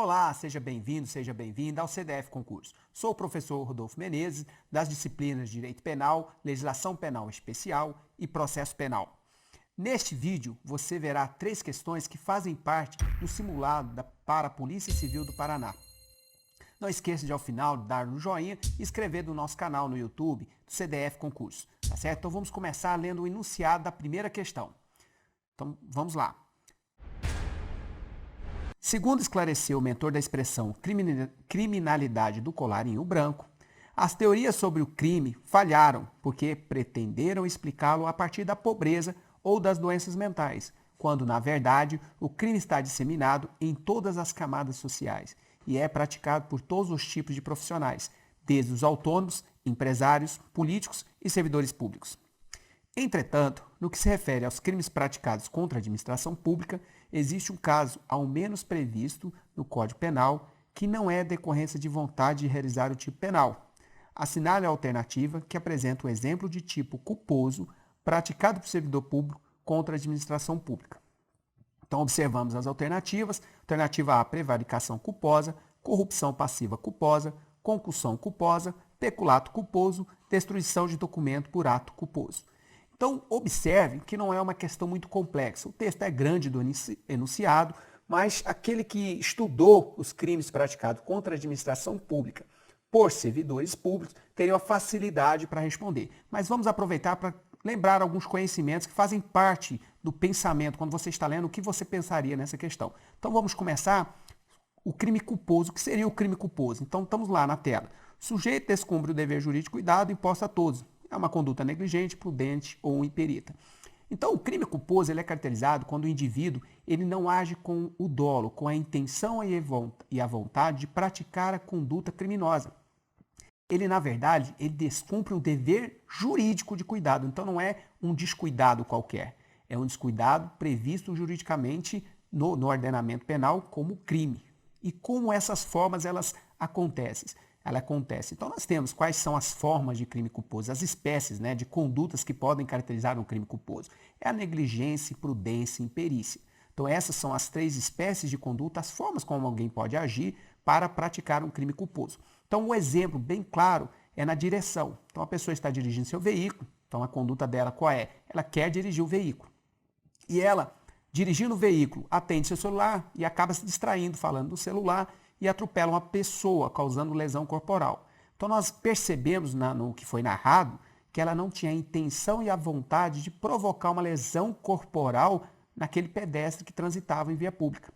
Olá, seja bem-vindo, seja bem-vinda ao CDF Concurso. Sou o professor Rodolfo Menezes, das disciplinas de Direito Penal, Legislação Penal Especial e Processo Penal. Neste vídeo, você verá 3 questões que fazem parte do simulado para a Polícia Civil do Paraná. Não esqueça de, ao final, dar um joinha e inscrever no nosso canal no YouTube do CDF Concurso, tá certo? Então vamos começar lendo o enunciado da primeira questão. Então vamos lá. Segundo esclareceu o mentor da expressão criminalidade do colarinho branco, as teorias sobre o crime falharam porque pretenderam explicá-lo a partir da pobreza ou das doenças mentais, quando, na verdade, o crime está disseminado em todas as camadas sociais e é praticado por todos os tipos de profissionais, desde os autônomos, empresários, políticos e servidores públicos. Entretanto, no que se refere aos crimes praticados contra a administração pública, existe um caso, ao menos previsto no Código Penal, que não é decorrência de vontade de realizar o tipo penal. Assinale a alternativa que apresenta um exemplo de tipo culposo praticado por servidor público contra a administração pública. Então, observamos as alternativas. Alternativa A, prevaricação culposa, corrupção passiva culposa, concussão culposa, peculato culposo, destruição de documento por ato culposo. Então, observe que não é uma questão muito complexa. O texto é grande do enunciado, mas aquele que estudou os crimes praticados contra a administração pública por servidores públicos teria uma facilidade para responder. Mas vamos aproveitar para lembrar alguns conhecimentos que fazem parte do pensamento, quando você está lendo, o que você pensaria nessa questão. Então, vamos começar o crime culposo. O que seria o crime culposo? Então, estamos lá na tela. Sujeito descumpre o dever jurídico dado imposto a todos. É uma conduta negligente, prudente ou imperita. Então, o crime culposo ele é caracterizado quando o indivíduo ele não age com o dolo, com a intenção e a vontade de praticar a conduta criminosa. Ele, na verdade, ele descumpre um dever jurídico de cuidado. Então, não é um descuidado qualquer. É um descuidado previsto juridicamente no ordenamento penal como crime. E como essas formas elas acontecem? Então, nós temos quais são as formas de crime culposo, as espécies de condutas que podem caracterizar um crime culposo. É a negligência, prudência e imperícia. Então, essas são as 3 espécies de conduta, as formas como alguém pode agir para praticar um crime culposo. Então, um exemplo bem claro é na direção. Então, a pessoa está dirigindo seu veículo, então a conduta dela qual é? Ela quer dirigir o veículo. E ela, dirigindo o veículo, atende seu celular e acaba se distraindo, falando do celular, e atropela uma pessoa, causando lesão corporal. Então, nós percebemos no que foi narrado que ela não tinha a intenção e a vontade de provocar uma lesão corporal naquele pedestre que transitava em via pública.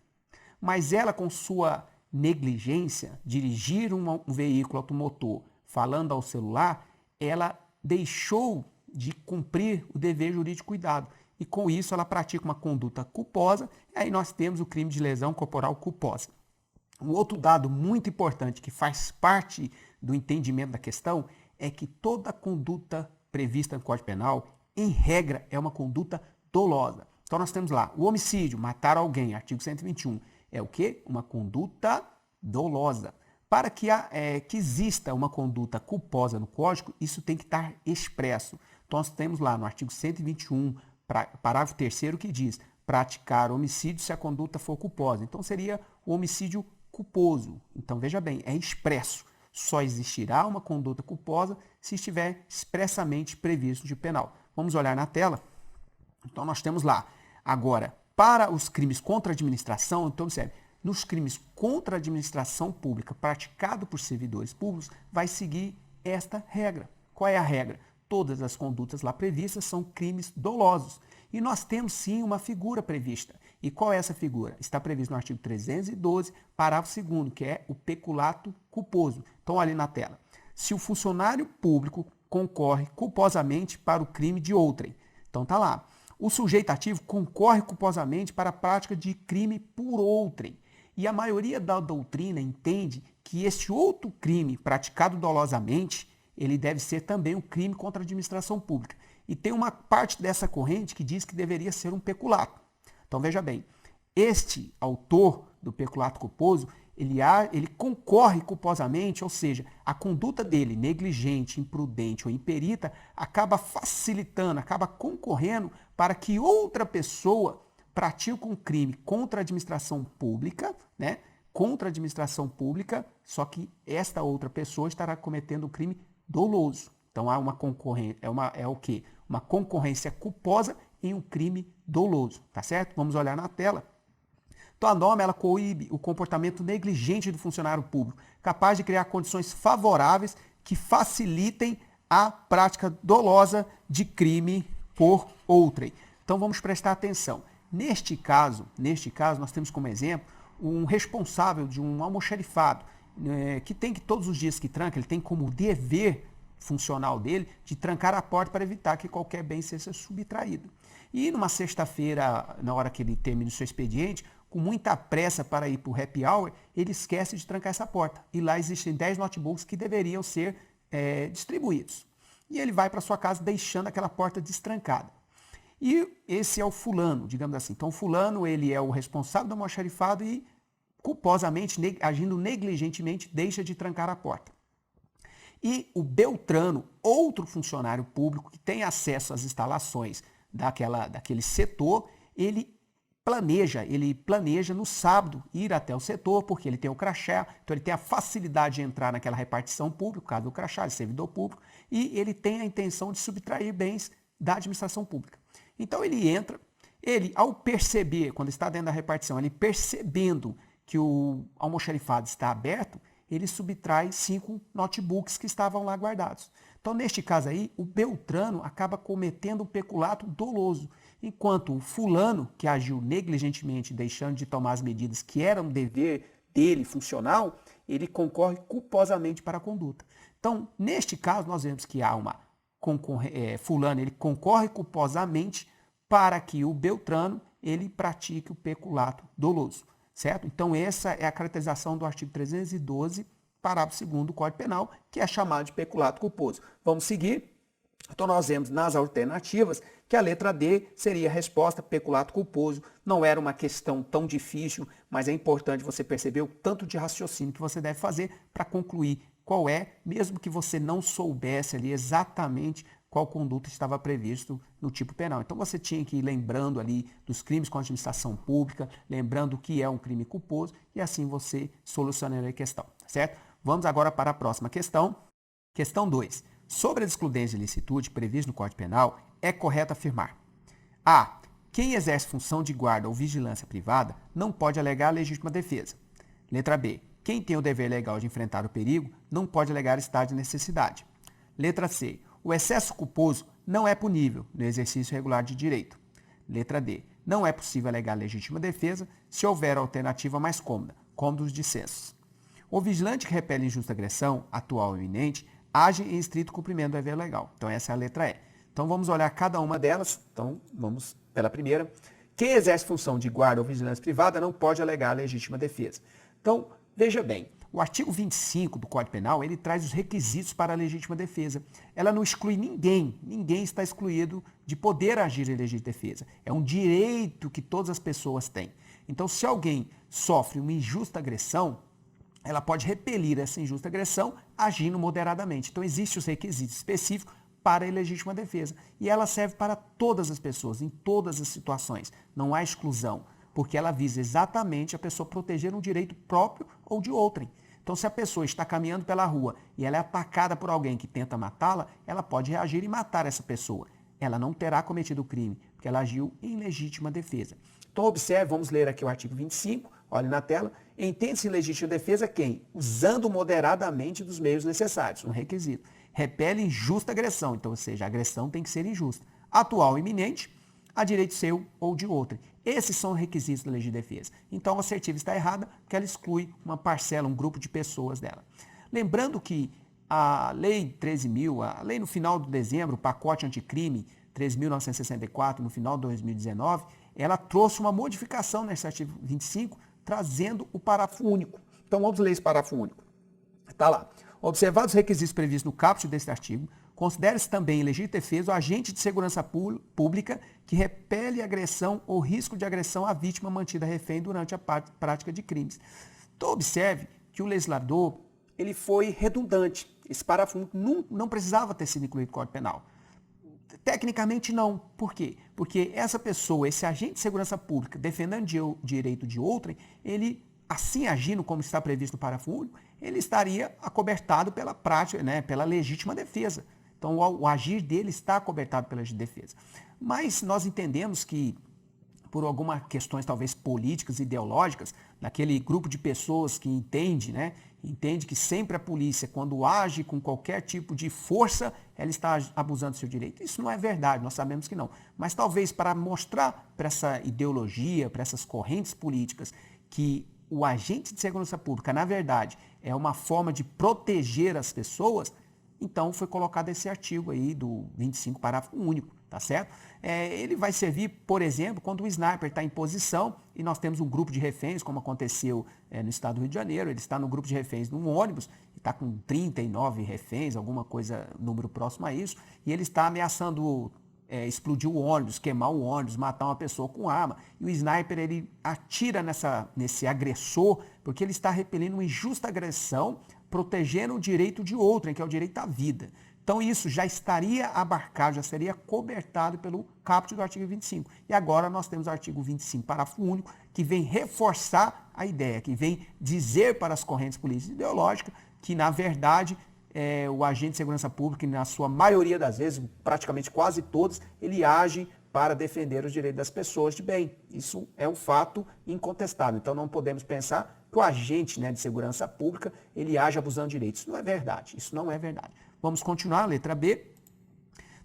Mas ela, com sua negligência, dirigir um veículo automotor falando ao celular, ela deixou de cumprir o dever jurídico cuidado. E com isso ela pratica uma conduta culposa, e aí nós temos o crime de lesão corporal culposa. Um outro dado muito importante que faz parte do entendimento da questão é que toda conduta prevista no Código Penal, em regra, é uma conduta dolosa. Então nós temos lá o homicídio, matar alguém, artigo 121, é o quê? Uma conduta dolosa. Para que exista uma conduta culposa no Código, isso tem que estar expresso. Então nós temos lá no artigo 121, parágrafo 3º, que diz praticar homicídio se a conduta for culposa. Então seria o homicídio culposo. Então, veja bem, é expresso. Só existirá uma conduta culposa se estiver expressamente previsto de penal. Vamos olhar na tela. Então, nós temos lá. Agora, para os crimes contra a administração, então, observe, nos crimes contra a administração pública praticado por servidores públicos, vai seguir esta regra. Qual é a regra? Todas as condutas lá previstas são crimes dolosos. E nós temos, sim, uma figura prevista. E qual é essa figura? Está previsto no artigo 312, parágrafo 2º, que é o peculato culposo. Então, olhe na tela. Se o funcionário público concorre culposamente para o crime de outrem. Então, está lá. O sujeito ativo concorre culposamente para a prática de crime por outrem. E a maioria da doutrina entende que este outro crime praticado dolosamente, ele deve ser também um crime contra a administração pública. E tem uma parte dessa corrente que diz que deveria ser um peculato. Então, veja bem, este autor do peculato culposo, ele concorre culposamente, ou seja, a conduta dele, negligente, imprudente ou imperita, acaba facilitando, acaba concorrendo para que outra pessoa pratique um crime contra a administração pública, contra a administração pública, só que esta outra pessoa estará cometendo um crime doloso. Então há uma concorrência, é o quê? Uma concorrência culposa em um crime doloso, tá certo? Vamos olhar na tela. Então a norma ela coíbe o comportamento negligente do funcionário público, capaz de criar condições favoráveis que facilitem a prática dolosa de crime por outrem. Então vamos prestar atenção. Neste caso, nós temos como exemplo um responsável de um almoxarifado, que tem que todos os dias que tranca, ele tem como dever funcional dele de trancar a porta para evitar que qualquer bem seja subtraído. E numa sexta-feira, na hora que ele termina o seu expediente, com muita pressa para ir para o happy hour, ele esquece de trancar essa porta. E lá existem 10 notebooks que deveriam ser distribuídos. E ele vai para sua casa deixando aquela porta destrancada. E esse é o fulano, digamos assim. Então o fulano ele é o responsável do almoxarifado e culposamente, agindo negligentemente, deixa de trancar a porta. E o Beltrano, outro funcionário público que tem acesso às instalações daquele setor, ele planeja no sábado ir até o setor, porque ele tem o crachá, então ele tem a facilidade de entrar naquela repartição pública, por causa do crachá, de servidor público, e ele tem a intenção de subtrair bens da administração pública. Então ele entra, ao perceber, quando está dentro da repartição, ele percebendo que o almoxarifado está aberto, ele subtrai 5 notebooks que estavam lá guardados. Então, neste caso aí, o Beltrano acaba cometendo um peculato doloso, enquanto o fulano, que agiu negligentemente, deixando de tomar as medidas que eram dever dele, funcional, ele concorre culposamente para a conduta. Então, neste caso, nós vemos que há fulano, ele concorre culposamente para que o Beltrano, ele pratique o peculato doloso. Certo? Então, essa é a caracterização do artigo 312, parágrafo 2º do Código Penal, que é chamado de peculato culposo. Vamos seguir. Então, nós vemos nas alternativas que a letra D seria a resposta peculato culposo. Não era uma questão tão difícil, mas é importante você perceber o tanto de raciocínio que você deve fazer para concluir qual é, mesmo que você não soubesse ali exatamente qual conduta estava previsto no tipo penal. Então você tinha que ir lembrando ali dos crimes com a administração pública, lembrando o que é um crime culposo, e assim você solucionaria a questão, certo? Vamos agora para a próxima questão. Questão 2. Sobre a excludência de ilicitude prevista no Código Penal, é correto afirmar: A. Quem exerce função de guarda ou vigilância privada não pode alegar legítima defesa. Letra B. Quem tem o dever legal de enfrentar o perigo não pode alegar estado de necessidade. Letra C. O excesso culposo não é punível no exercício regular de direito. Letra D. Não é possível alegar legítima defesa se houver alternativa mais cômoda, como dos dissensos. O vigilante que repele injusta agressão, atual ou iminente, age em estrito cumprimento do dever legal. Então essa é a letra E. Então vamos olhar cada uma delas. Então vamos pela primeira. Quem exerce função de guarda ou vigilância privada não pode alegar legítima defesa. Então, veja bem, o artigo 25 do Código Penal, ele traz os requisitos para a legítima defesa. Ela não exclui ninguém está excluído de poder agir em legítima defesa. É um direito que todas as pessoas têm. Então, se alguém sofre uma injusta agressão, ela pode repelir essa injusta agressão agindo moderadamente. Então, existem os requisitos específicos para a legítima defesa. E ela serve para todas as pessoas, em todas as situações. Não há exclusão, porque ela visa exatamente a pessoa proteger um direito próprio ou de outrem. Então, se a pessoa está caminhando pela rua e ela é atacada por alguém que tenta matá-la, ela pode reagir e matar essa pessoa. Ela não terá cometido o crime, porque ela agiu em legítima defesa. Então, observe, vamos ler aqui o artigo 25, olhe na tela. Entende-se em legítima defesa quem? Usando moderadamente dos meios necessários, um requisito. Repele injusta agressão, então, ou seja, a agressão tem que ser injusta. Atual ou iminente, a direito seu ou de outrem. Esses são os requisitos da lei de defesa. Então, a assertiva está errada porque ela exclui uma parcela, um grupo de pessoas dela. Lembrando que a lei 13.000, a lei no final de dezembro, o pacote anticrime 13.964, no final de 2019, ela trouxe uma modificação nesse artigo 25, trazendo o parágrafo único. Então, vamos ler esse parágrafo único. Está lá. Observados os requisitos previstos no caput deste artigo, considere-se também em legítima defesa o agente de segurança pública que repele agressão ou risco de agressão à vítima mantida refém durante a prática de crimes. Então, observe que o legislador ele foi redundante. Esse parágrafo não precisava ter sido incluído no Código Penal. Tecnicamente, não. Por quê? Porque essa pessoa, esse agente de segurança pública, defendendo o direito de outrem, ele assim agindo como está previsto no parágrafo único, ele estaria acobertado pela prática, né, pela legítima defesa. Então, o agir dele está acobertado pela legítima defesa. Mas nós entendemos que, por algumas questões talvez políticas, ideológicas, daquele grupo de pessoas que entende, né, entende que sempre a polícia, quando age com qualquer tipo de força, ela está abusando do seu direito. Isso não é verdade, nós sabemos que não. Mas talvez para mostrar para essa ideologia, para essas correntes políticas, que o agente de segurança pública, na verdade, é uma forma de proteger as pessoas, então foi colocado esse artigo aí do 25, parágrafo único, tá certo? Ele vai servir, por exemplo, quando o sniper está em posição e nós temos um grupo de reféns, como aconteceu no estado do Rio de Janeiro, ele está no grupo de reféns num ônibus, está com 39 reféns, alguma coisa, número próximo a isso, e ele está ameaçando explodir o ônibus, queimar o ônibus, matar uma pessoa com arma. E o sniper, ele atira nesse agressor, porque ele está repelindo uma injusta agressão, protegendo o direito de outrem, que é o direito à vida. Então isso já estaria abarcado, já seria cobertado pelo caput do artigo 25. E agora nós temos o artigo 25, parágrafo único, que vem reforçar a ideia, que vem dizer para as correntes políticas e ideológicas que, na verdade, o agente de segurança pública, na sua maioria das vezes, praticamente quase todos, ele age para defender os direitos das pessoas de bem. Isso é um fato incontestável. Então não podemos pensar que o agente, né, de segurança pública, ele age abusando de direitos. Isso não é verdade. Isso não é verdade. Vamos continuar, letra B.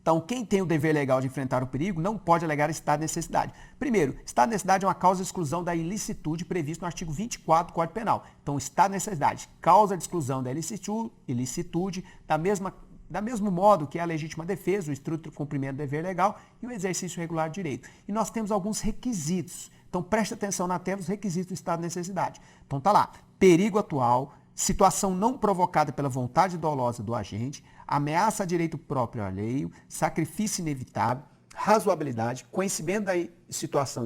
Então, quem tem o dever legal de enfrentar o perigo não pode alegar estado de necessidade. Primeiro, estado de necessidade é uma causa de exclusão da ilicitude prevista no artigo 24 do Código Penal. Então, estado de necessidade, causa de exclusão da ilicitude, da mesmo modo que a legítima defesa, o estrito cumprimento do dever legal e o exercício regular de direito. E nós temos alguns requisitos. Então, preste atenção na tela, os requisitos do estado de necessidade. Então, tá lá, perigo atual, situação não provocada pela vontade dolosa do agente, ameaça a direito próprio alheio, sacrifício inevitável, razoabilidade, conhecimento da situação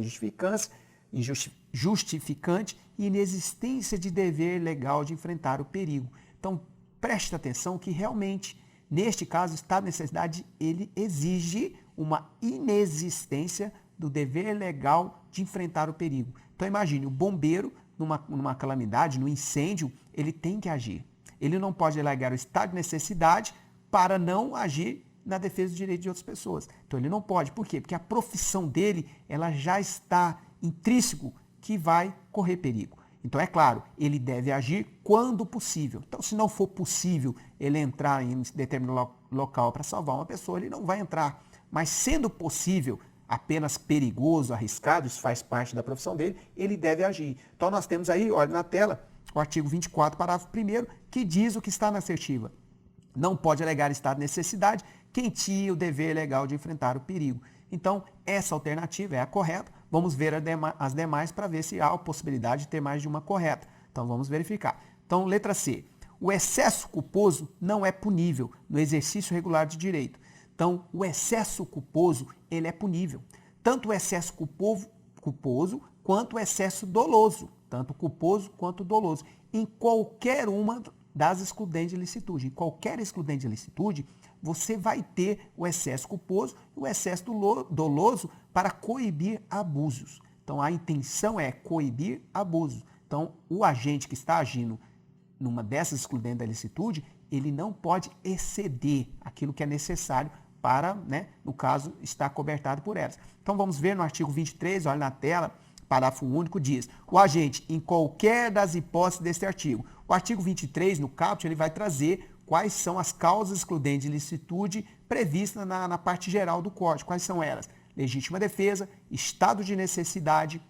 justificante e inexistência de dever legal de enfrentar o perigo. Então, preste atenção que realmente, neste caso, o estado de necessidade, ele exige uma inexistência do dever legal de enfrentar o perigo. Então, imagine, o bombeiro, numa calamidade, no incêndio, ele tem que agir. Ele não pode alegar o estado de necessidade para não agir na defesa dos direitos de outras pessoas. Então ele não pode. Por quê? Porque a profissão dele, ela já está intrínseco que vai correr perigo. Então é claro, ele deve agir quando possível. Então se não for possível ele entrar em determinado local para salvar uma pessoa, ele não vai entrar. Mas sendo possível, apenas perigoso, arriscado, isso faz parte da profissão dele, ele deve agir. Então nós temos aí, olha na tela, o artigo 24, parágrafo 1º, que diz o que está na assertiva. Não pode alegar estado de necessidade quem tinha o dever legal de enfrentar o perigo. Então, essa alternativa é a correta. Vamos ver as demais para ver se há a possibilidade de ter mais de uma correta. Então, vamos verificar. Então, letra C. O excesso culposo não é punível no exercício regular de direito. Então, o excesso culposo, ele é punível. Tanto o excesso culposo quanto o excesso doloso. Tanto culposo quanto doloso. Em qualquer uma das excludentes de licitude. Em qualquer excludente de licitude, você vai ter o excesso culposo e o excesso doloso para coibir abusos. Então, a intenção é coibir abusos. Então, o agente que está agindo numa dessas excludentes da licitude, ele não pode exceder aquilo que é necessário para, né, no caso, estar cobertado por elas. Então, vamos ver no artigo 23, olha na tela, parágrafo único diz, o agente, em qualquer das hipóteses deste artigo. O artigo 23, no caput, ele vai trazer quais são as causas excludentes de licitude previstas na parte geral do Código. Quais são elas? Legítima defesa, estado de necessidade,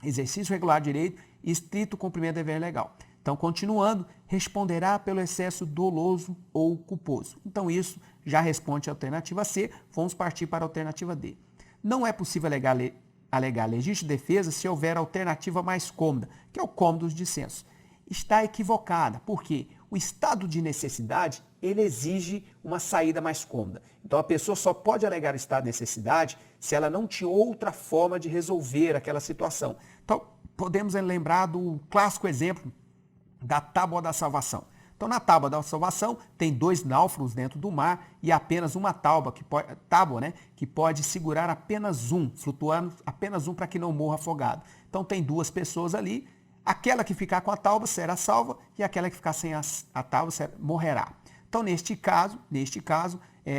exercício regular de direito e estrito cumprimento do dever legal. Então, continuando, responderá pelo excesso doloso ou culposo. Então, isso já responde a alternativa C. Vamos partir para a alternativa D. Não é possível alegar legítima defesa se houver alternativa mais cômoda, que é o cômodo dos dissensos. Está equivocada, porque o estado de necessidade, ele exige uma saída mais cômoda. Então, a pessoa só pode alegar o estado de necessidade se ela não tinha outra forma de resolver aquela situação. Então, podemos lembrar do clássico exemplo da tábua da salvação. Então, na tábua da salvação, tem 2 náufragos dentro do mar e apenas uma tábua, que pode segurar apenas um, flutuando apenas um para que não morra afogado. Então, tem 2 pessoas ali, Aquela que ficar com a tauba será salva e aquela que ficar sem a tauba morrerá. Então, neste caso,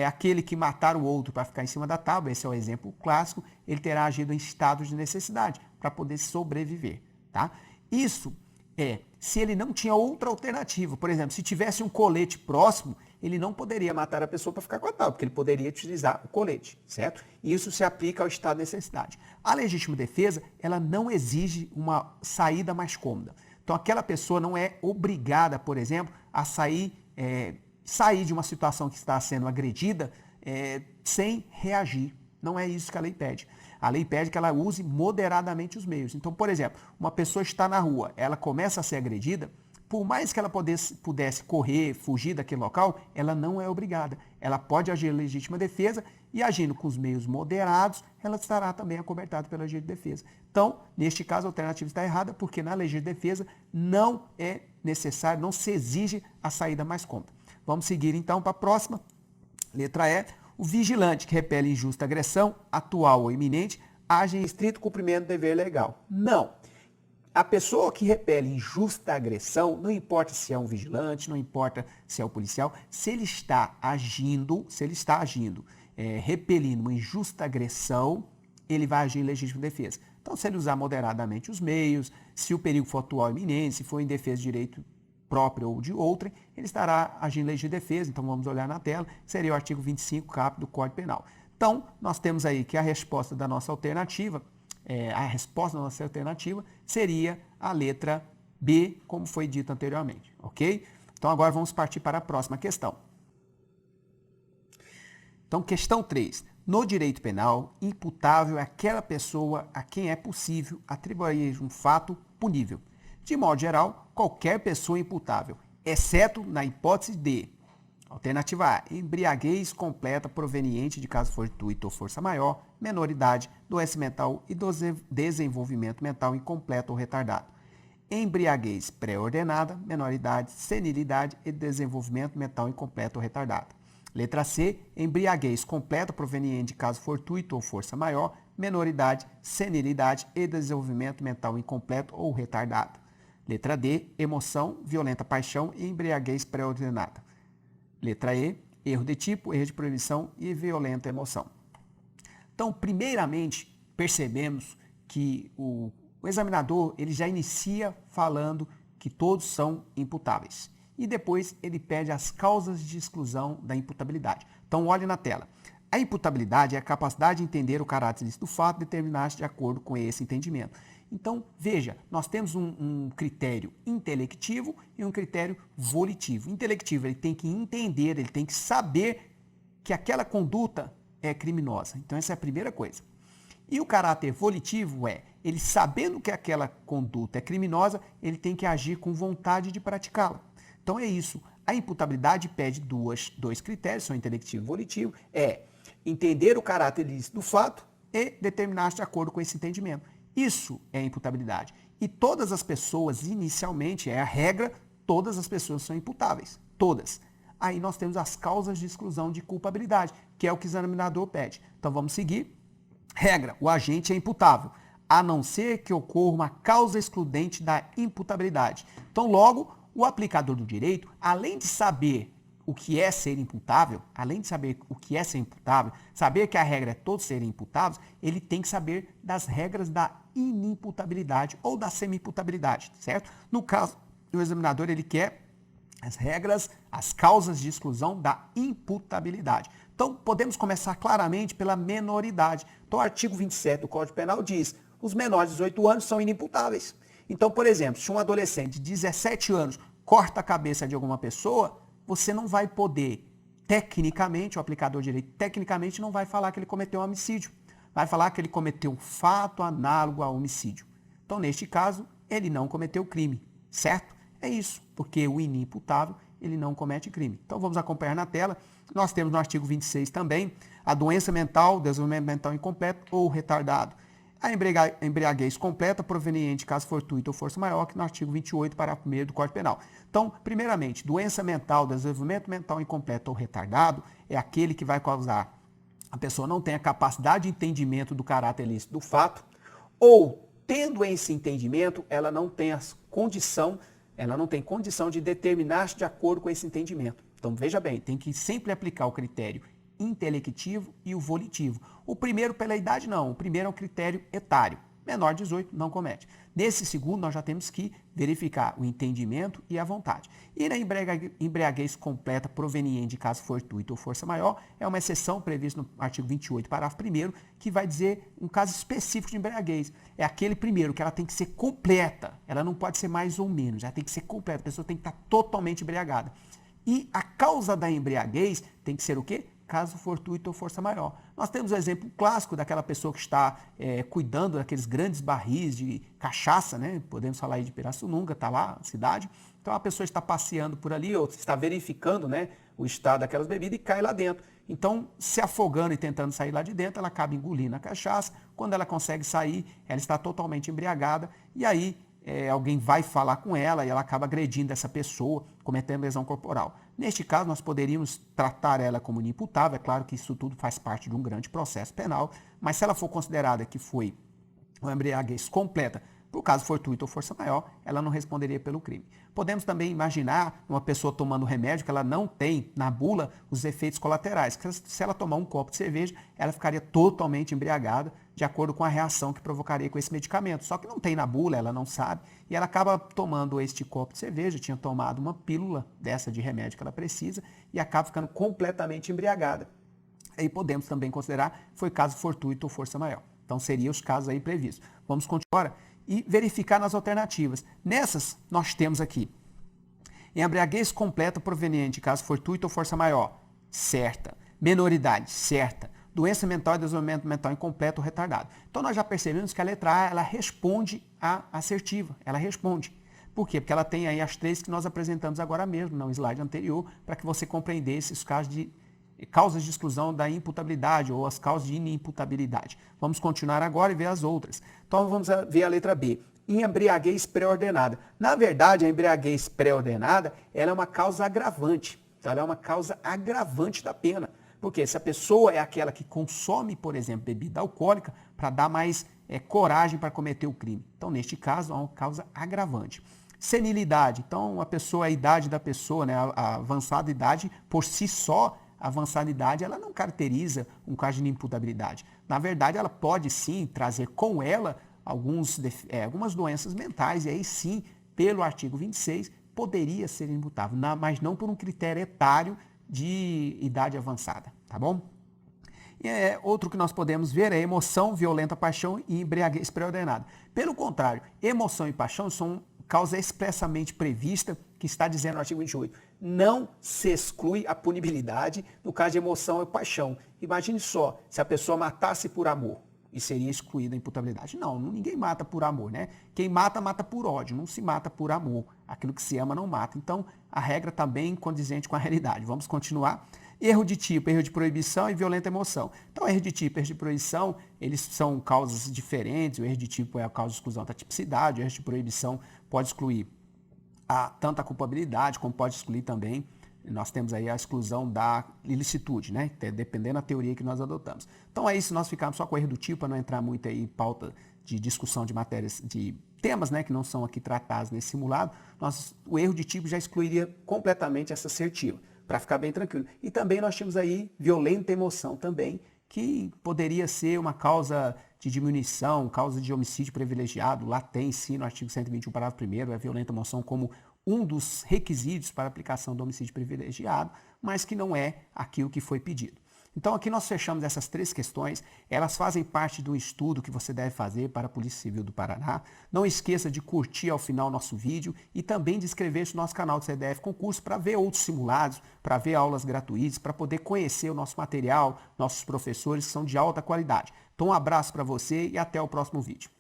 aquele que matar o outro para ficar em cima da tábua, esse é o exemplo clássico, ele terá agido em estado de necessidade para poder sobreviver. Tá? Isso se ele não tinha outra alternativa. Por exemplo, se tivesse um colete próximo, ele não poderia matar a pessoa para ficar com a tábua, porque ele poderia utilizar o colete, certo? Isso se aplica ao estado de necessidade. A legítima defesa, ela não exige uma saída mais cômoda. Então, aquela pessoa não é obrigada, por exemplo, a sair de uma situação que está sendo agredida sem reagir. Não é isso que a lei pede. A lei pede que ela use moderadamente os meios. Então, por exemplo, uma pessoa está na rua, ela começa a ser agredida, por mais que ela pudesse correr, fugir daquele local, ela não é obrigada. Ela pode agir em legítima defesa e, agindo com os meios moderados, ela estará também acobertada pela legítima defesa. Então, neste caso, a alternativa está errada, porque na legítima defesa não é necessário, não se exige a saída mais cômoda. Vamos seguir, então, para a próxima. Letra E. O vigilante que repele injusta agressão, atual ou iminente, age em estrito cumprimento do dever legal. Não. A pessoa que repele injusta agressão, não importa se é um vigilante, não importa se é um policial, se ele está agindo, repelindo uma injusta agressão, ele vai agir em legítima defesa. Então, se ele usar moderadamente os meios, se o perigo for atual ou iminente, se for em defesa de direito próprio ou de outrem, ele estará agindo em legítima defesa. Então, vamos olhar na tela, seria o artigo 25, caput do Código Penal. Então, nós temos aí que a resposta da nossa alternativa seria a letra B, como foi dito anteriormente, ok? Então, agora vamos partir para a próxima questão. Então, questão 3. No direito penal, imputável é aquela pessoa a quem é possível atribuir um fato punível. De modo geral, qualquer pessoa imputável, exceto na hipótese de alternativa A, embriaguez completa proveniente de caso fortuito ou força maior, menoridade, doença mental e desenvolvimento mental incompleto ou retardado. Embriaguez pré-ordenada, menoridade, senilidade e desenvolvimento mental incompleto ou retardado. Letra C, embriaguez completa proveniente de caso fortuito ou força maior, menoridade, senilidade e desenvolvimento mental incompleto ou retardado. Letra D, emoção, violenta paixão e embriaguez pré-ordenada. Letra E, erro de tipo, erro de proibição e violenta emoção. Então, primeiramente, percebemos que o examinador ele já inicia falando que todos são imputáveis. E depois ele pede as causas de exclusão da imputabilidade. Então, olhe na tela. A imputabilidade é a capacidade de entender o caráter ilícito do fato e determinar-se de acordo com esse entendimento. Então, veja, nós temos um critério intelectivo e um critério volitivo. Intelectivo, ele tem que entender, ele tem que saber que aquela conduta é criminosa. Então, essa é a primeira coisa. E o caráter volitivo ele sabendo que aquela conduta é criminosa, ele tem que agir com vontade de praticá-la. Então, é isso. A imputabilidade pede dois critérios, são intelectivo e volitivo, entender o caráter ilícito do fato e determinar-se de acordo com esse entendimento. Isso é imputabilidade. E todas as pessoas, inicialmente, é a regra, todas as pessoas são imputáveis. Todas. Aí nós temos as causas de exclusão de culpabilidade, que é o que o examinador pede. Então vamos seguir. Regra, o agente é imputável, a não ser que ocorra uma causa excludente da imputabilidade. Então, logo, o aplicador do direito, além de saber o que é ser imputável, saber que a regra é todos serem imputáveis, ele tem que saber das regras da inimputabilidade ou da semi-imputabilidade, certo? No caso, o examinador ele quer as regras, as causas de exclusão da imputabilidade. Então, podemos começar claramente pela menoridade. Então, o artigo 27 do Código Penal diz: os menores de 18 anos são inimputáveis. Então, por exemplo, se um adolescente de 17 anos corta a cabeça de alguma pessoa, você não vai poder, tecnicamente, o aplicador de direito, tecnicamente não vai falar que ele cometeu um homicídio. Vai falar que ele cometeu um fato análogo a homicídio. Então, neste caso, ele não cometeu crime, certo? É isso, porque o inimputável, ele não comete crime. Então, vamos acompanhar na tela. Nós temos no artigo 26 também a doença mental, desenvolvimento mental incompleto ou retardado. A embriaguez completa proveniente de caso fortuito ou força maior, que no artigo 28, parágrafo 1º do Código Penal. Então, primeiramente, doença mental, desenvolvimento mental incompleto ou retardado é aquele que vai causar a pessoa não tem a capacidade de entendimento do caráter ilícito do fato, ou tendo esse entendimento, ela não tem condição de determinar-se de acordo com esse entendimento. Então, veja bem, tem que sempre aplicar o critério intelectivo e o volitivo. O primeiro, pela idade, não. O primeiro é um critério etário. Menor de 18 não comete. Nesse segundo, nós já temos que verificar o entendimento e a vontade. E na embriaguez completa proveniente de caso fortuito ou força maior, é uma exceção prevista no artigo 28, parágrafo 1º, que vai dizer um caso específico de embriaguez. É aquele primeiro, que ela tem que ser completa. Ela não pode ser mais ou menos, ela tem que ser completa. A pessoa tem que estar totalmente embriagada. E a causa da embriaguez tem que ser o quê? Caso fortuito ou força maior. Nós temos o exemplo clássico daquela pessoa que está cuidando daqueles grandes barris de cachaça, né? Podemos falar aí de Pirassununga, está lá, na cidade. Então a pessoa está passeando por ali, ou está verificando, né, o estado daquelas bebidas e cai lá dentro. Então, se afogando e tentando sair lá de dentro, ela acaba engolindo a cachaça. Quando ela consegue sair, ela está totalmente embriagada e aí alguém vai falar com ela e ela acaba agredindo essa pessoa, cometendo lesão corporal. Neste caso, nós poderíamos tratar ela como inimputável. É claro que isso tudo faz parte de um grande processo penal, mas se ela for considerada que foi uma embriaguez completa, por caso fortuito ou força maior, ela não responderia pelo crime. Podemos também imaginar uma pessoa tomando remédio que ela não tem na bula os efeitos colaterais. Que se ela tomar um copo de cerveja, ela ficaria totalmente embriagada, de acordo com a reação que provocaria com esse medicamento. Só que não tem na bula, ela não sabe, e ela acaba tomando este copo de cerveja, tinha tomado uma pílula dessa de remédio que ela precisa, e acaba ficando completamente embriagada. Aí podemos também considerar que foi caso fortuito ou força maior. Então, seriam os casos aí previstos. Vamos continuar agora e verificar nas alternativas. Nessas, nós temos aqui embriaguez completa proveniente de caso fortuito ou força maior, certa. Menoridade, certa. Doença mental e desenvolvimento mental incompleto ou retardado. Então, nós já percebemos que a letra A, ela responde à assertiva. Ela responde. Por quê? Porque ela tem aí as três que nós apresentamos agora mesmo, no slide anterior, para que você compreendesse os casos de causas de exclusão da imputabilidade ou as causas de inimputabilidade. Vamos continuar agora e ver as outras. Então, vamos ver a letra B. Embriaguez pré-ordenada. Na verdade, a embriaguez pré-ordenada, ela é uma causa agravante. Então, ela é uma causa agravante da pena. Porque se a pessoa é aquela que consome, por exemplo, bebida alcoólica para dar mais coragem para cometer o crime. Então, neste caso, é uma causa agravante. Senilidade. Então, a idade da pessoa, né, a avançada idade, por si só, a avançada idade, ela não caracteriza um caso de inimputabilidade. Na verdade, ela pode sim trazer com ela algumas doenças mentais, e aí sim, pelo artigo 26, poderia ser imputável, mas não por um critério etário de idade avançada, tá bom? Outro que nós podemos ver é emoção, violenta paixão e embriaguez pré-ordenada. Pelo contrário, emoção e paixão são causa expressamente prevista, que está dizendo no artigo 28. Não se exclui a punibilidade no caso de emoção e paixão. Imagine só, se a pessoa matasse por amor, e seria excluída a imputabilidade. Não, ninguém mata por amor, né? Quem mata, mata por ódio, não se mata por amor. Aquilo que se ama não mata. Então, a regra está bem condizente com a realidade. Vamos continuar. Erro de tipo, erro de proibição e violenta emoção. Então, erro de tipo e erro de proibição, eles são causas diferentes. O erro de tipo é a causa de exclusão da tipicidade, o erro de proibição pode excluir tanto a culpabilidade, como pode excluir também, nós temos aí a exclusão da ilicitude, né? Dependendo da teoria que nós adotamos. Então é isso, nós ficamos só com o erro do tipo, para não entrar muito aí em pauta de discussão de matérias, de temas, né, que não são aqui tratados nesse simulado. O erro de tipo já excluiria completamente essa assertiva, para ficar bem tranquilo. E também nós temos aí violenta emoção também, que poderia ser uma causa de diminuição, causa de homicídio privilegiado. Lá tem sim no artigo 121, parágrafo 1º, a violenta emoção como um dos requisitos para a aplicação do homicídio privilegiado, mas que não é aquilo que foi pedido. Então aqui nós fechamos essas três questões, elas fazem parte do estudo que você deve fazer para a Polícia Civil do Paraná. Não esqueça de curtir ao final o nosso vídeo e também de inscrever-se no nosso canal do CDF Concurso para ver outros simulados, para ver aulas gratuitas, para poder conhecer o nosso material, nossos professores que são de alta qualidade. Então um abraço para você e até o próximo vídeo.